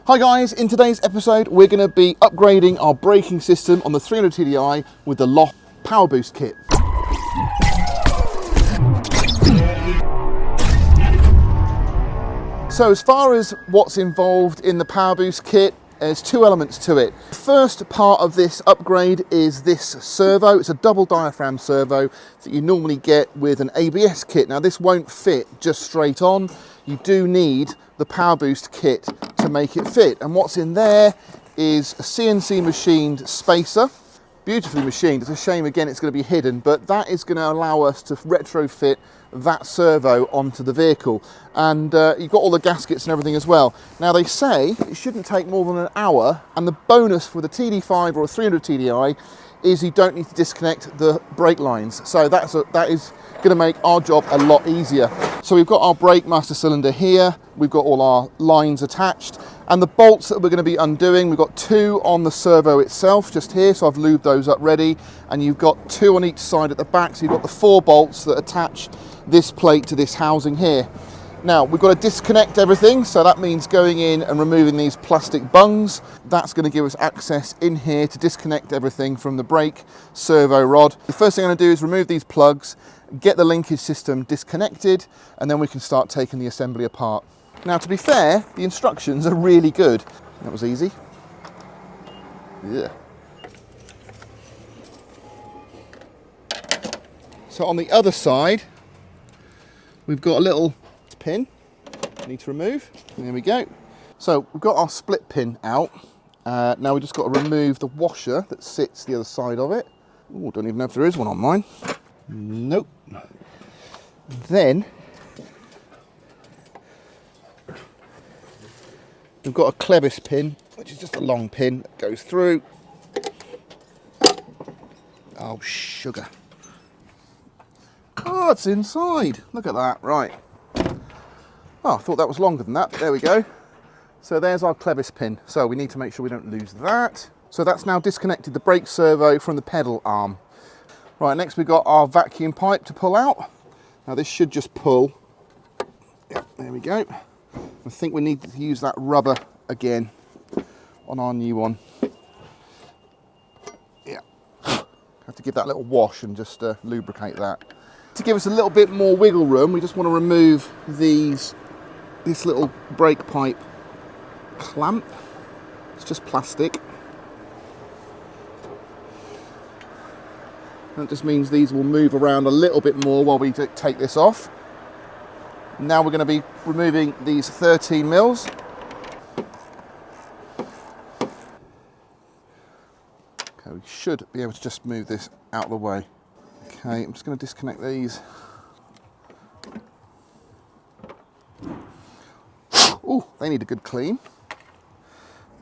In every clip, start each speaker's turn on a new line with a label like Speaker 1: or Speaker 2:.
Speaker 1: Hi guys, in today's episode we're going to be upgrading our braking system on the 300 TDI with the LOF Powerboost kit. So as far as what's involved in the Powerboost kit, there's two elements to it. The first part of this upgrade is this servo. It's a double diaphragm servo that you normally get with an ABS kit. Now this won't fit just straight on. You do need the Powerboost kit to make it fit. And what's in there is a CNC machined spacer, beautifully machined. It's a shame again it's going to be hidden, but that is going to allow us to retrofit that servo onto the vehicle. And you've got all the gaskets and everything as well. Now they say it shouldn't take more than an hour, and the bonus for the Td5 or a 300 TDI is you don't need to disconnect the brake lines. So that is going to make our job a lot easier. So we've got our brake master cylinder here, we've got all our lines attached, and the bolts that we're going to be undoing, we've got two on the servo itself just here, so I've lubed those up ready, and you've got two on each side at the back, so you've got the 4 bolts that attach this plate to this housing here. Now we've got to disconnect everything, so that means going in and removing these plastic bungs. That's going to give us access in here to disconnect everything from the brake servo rod. The first thing I'm going to do is remove these plugs, get the linkage system disconnected, and then we can start taking the assembly apart. Now to be fair, the instructions are really good. That was easy. Yeah. So on the other side, we've got a little pin I need to remove. There we go. So we've got our split pin out. Now we've just got to remove the washer that sits the other side of it. Oh, don't even know if there is one on mine. Nope. Then we've got a clevis pin, which is just a long pin that goes through. Oh, sugar. Oh, it's inside. Look at that. Right. Oh, I thought that was longer than that, but there we go. So there's our clevis pin. So we need to make sure we don't lose that. So that's now disconnected the brake servo from the pedal arm. Right, next we've got our vacuum pipe to pull out. Now this should just pull. Yep, there we go. I think we need to use that rubber again on our new one. Yeah, have to give that a little wash and just lubricate that. To give us a little bit more wiggle room, we just want to remove this little brake pipe clamp. It's just plastic. That just means these will move around a little bit more while we take this off. Now we're going to be removing these 13 mils. Okay, we should be able to just move this out of the way. Okay, I'm just going to disconnect these. Oh, they need a good clean.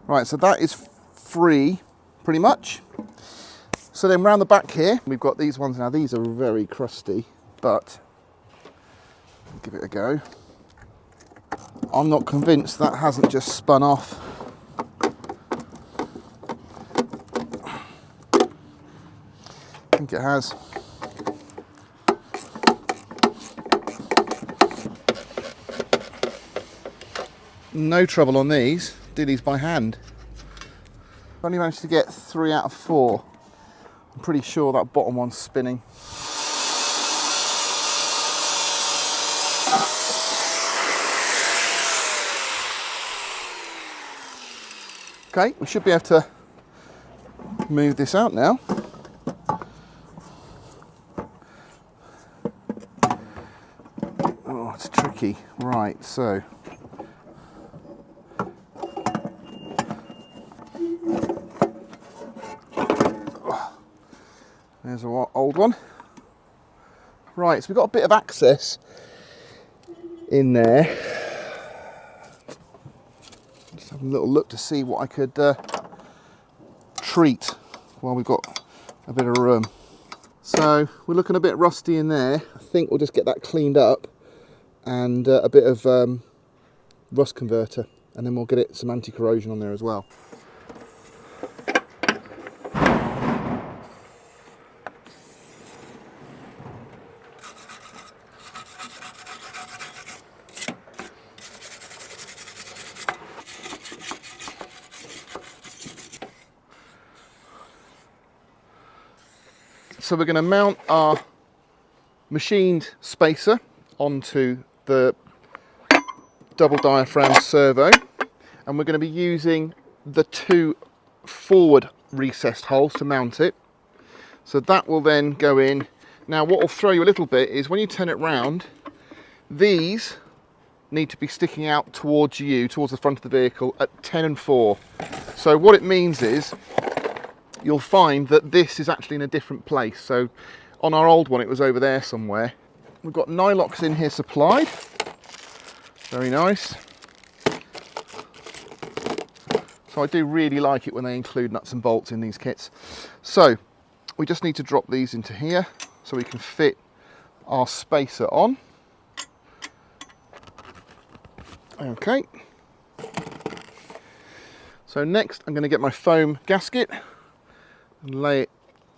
Speaker 1: Right, so that is free, pretty much. So then round the back here, we've got these ones. Now these are very crusty, but I'll give it a go. I'm not convinced that hasn't just spun off. I think it has. No trouble on these. Do these by hand. I've only managed to get 3 out of 4. I'm pretty sure that bottom one's spinning. Okay, we should be able to move this out now. Oh, it's tricky. Right, so there's our old one. Right, so we've got a bit of access in there. Just having a little look to see what I could treat while we've got a bit of room. So we're looking a bit rusty in there. I think we'll just get that cleaned up and a bit of rust converter, and then we'll get it some anti-corrosion on there as well. so we're going to mount our machined spacer onto the double diaphragm servo, and we're going to be using the 2 forward recessed holes to mount it. So that will then go in. Now what will throw you a little bit is when you turn it round, these need to be sticking out towards you, towards the front of the vehicle at 10 and 4. So what it means is you'll find that this is actually in a different place. So on our old one it was over there somewhere. We've got nylocks in here supplied. Very nice. So I do really like it when they include nuts and bolts in these kits. So we just need to drop these into here so we can fit our spacer on. Okay. So next I'm going to get my foam gasket and lay it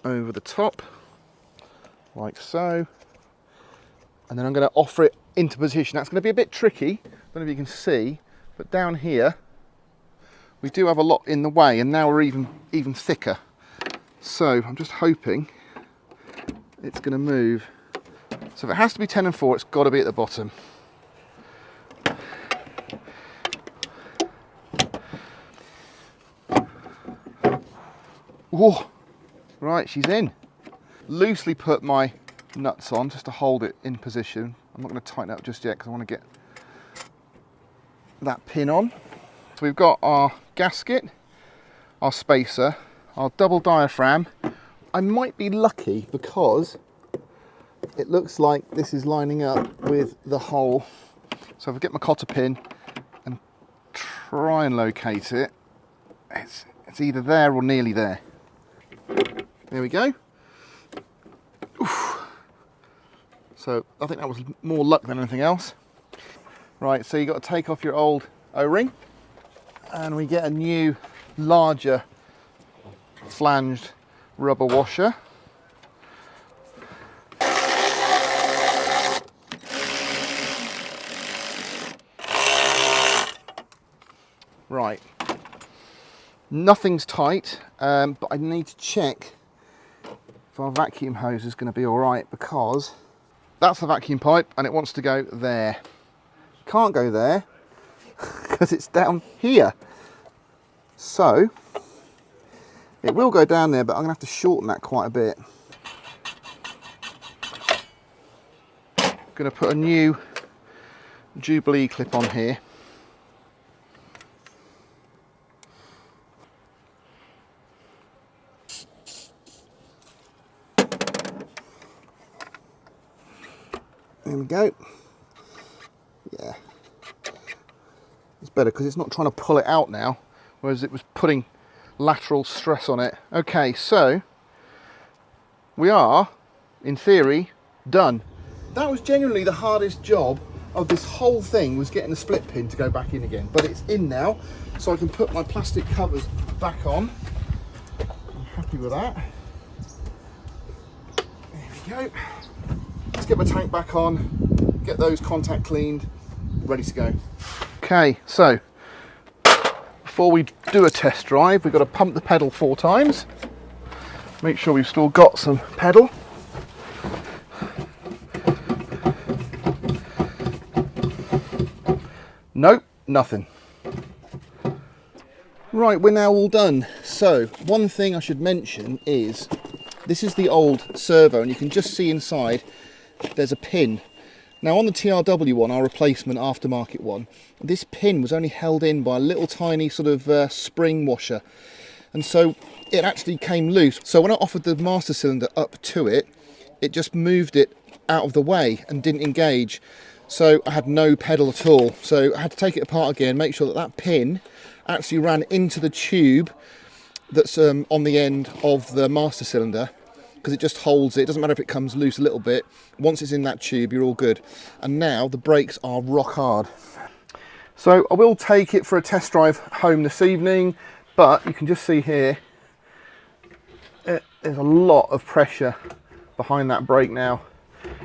Speaker 1: over the top like so. And then I'm going to offer it into position. That's going to be a bit tricky. I don't know if you can see, but down here we do have a lot in the way, and now we're even thicker. So I'm just hoping it's going to move. So if it has to be 10 and 4, it's got to be at the bottom. Whoa, right, she's in. Loosely put my nuts on just to hold it in position. I'm not going to tighten it up just yet because I want to get that pin on. So we've got our gasket, our spacer, our double diaphragm. I might be lucky because it looks like this is lining up with the hole. So if I get my cotter pin and try and locate it, it's either there or nearly there. There we go. Oof. So I think that was more luck than anything else. Right, so you've got to take off your old O-ring, and we get a new, larger flanged rubber washer. Right, nothing's tight, but I need to check if our vacuum hose is going to be all right, because that's the vacuum pipe and it wants to go there. Can't go there because it's down here. So it will go down there, but I'm going to have to shorten that quite a bit. Going to put a new Jubilee clip on here. There we go. Yeah, it's better because it's not trying to pull it out now, whereas it was putting lateral stress on it. Okay, so we are, in theory, done. That was genuinely the hardest job of this whole thing, was getting the split pin to go back in again. But it's in now, so I can put my plastic covers back on. I'm happy with that. There we go. Let's get my tank back on, get those contact cleaned, ready to go. Okay, so before we do a test drive, we've got to pump the pedal 4 times. Make sure we've still got some pedal. Nope, nothing. Right, we're now all done. So, one thing I should mention is, this is the old servo, and you can just see inside there's a pin. Now on the TRW one, our replacement aftermarket one, this pin was only held in by a little tiny sort of spring washer, and so it actually came loose. So when I offered the master cylinder up to it, it just moved it out of the way and didn't engage. So I had no pedal at all. So I had to take it apart again, make sure that that pin actually ran into the tube that's on the end of the master cylinder, because it just holds it. It doesn't matter if it comes loose a little bit. Once it's in that tube, you're all good. And now the brakes are rock hard. So I will take it for a test drive home this evening, but you can just see here, there's a lot of pressure behind that brake now.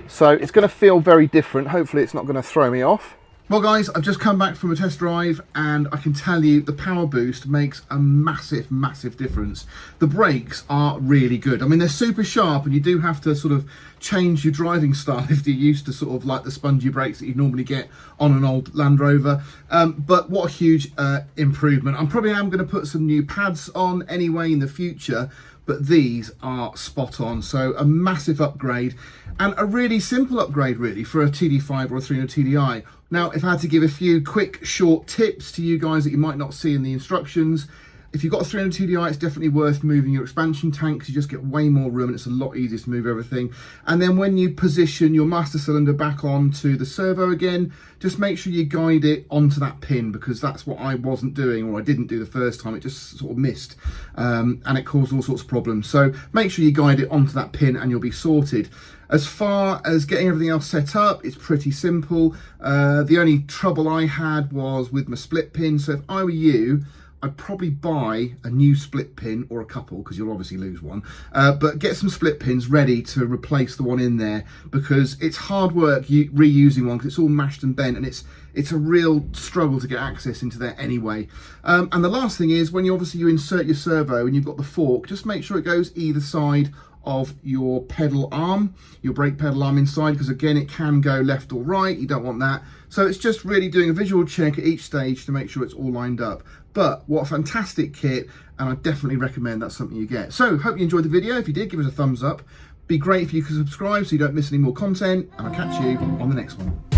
Speaker 1: So it's going to feel very different. Hopefully it's not going to throw me off. Well guys, I've just come back from a test drive and I can tell you the Powerboost makes a massive, massive difference. The brakes are really good. I mean, they're super sharp and you do have to sort of change your driving style if you're used to sort of like the spongy brakes that you normally get on an old Land Rover. But what a huge improvement. I'm probably going to put some new pads on anyway in the future, but these are spot on. So a massive upgrade and a really simple upgrade really for a TD5 or a 300 TDI. Now, if I had to give a few quick, short tips to you guys that you might not see in the instructions, if you've got a 300 TDI, it's definitely worth moving your expansion tank because you just get way more room and it's a lot easier to move everything. And then when you position your master cylinder back onto the servo again, just make sure you guide it onto that pin, because that's what I wasn't doing, or I didn't do the first time. It just sort of missed and it caused all sorts of problems. So make sure you guide it onto that pin and you'll be sorted. As far as getting everything else set up, it's pretty simple. The only trouble I had was with my split pin. So if I were you, I'd probably buy a new split pin, or a couple, because you'll obviously lose one. But get some split pins ready to replace the one in there, because it's hard work reusing one, because it's all mashed and bent, and it's a real struggle to get access into there anyway. And the last thing is, when you insert your servo and you've got the fork, just make sure it goes either side of your pedal arm, your brake pedal arm inside, because again it can go left or right. You don't want that. So it's just really doing a visual check at each stage to make sure it's all lined up. But what a fantastic kit, and I definitely recommend that's something you get. So hope you enjoyed the video. If you did, give us a thumbs up. Be great if you could subscribe so you don't miss any more content, and I'll catch you on the next one.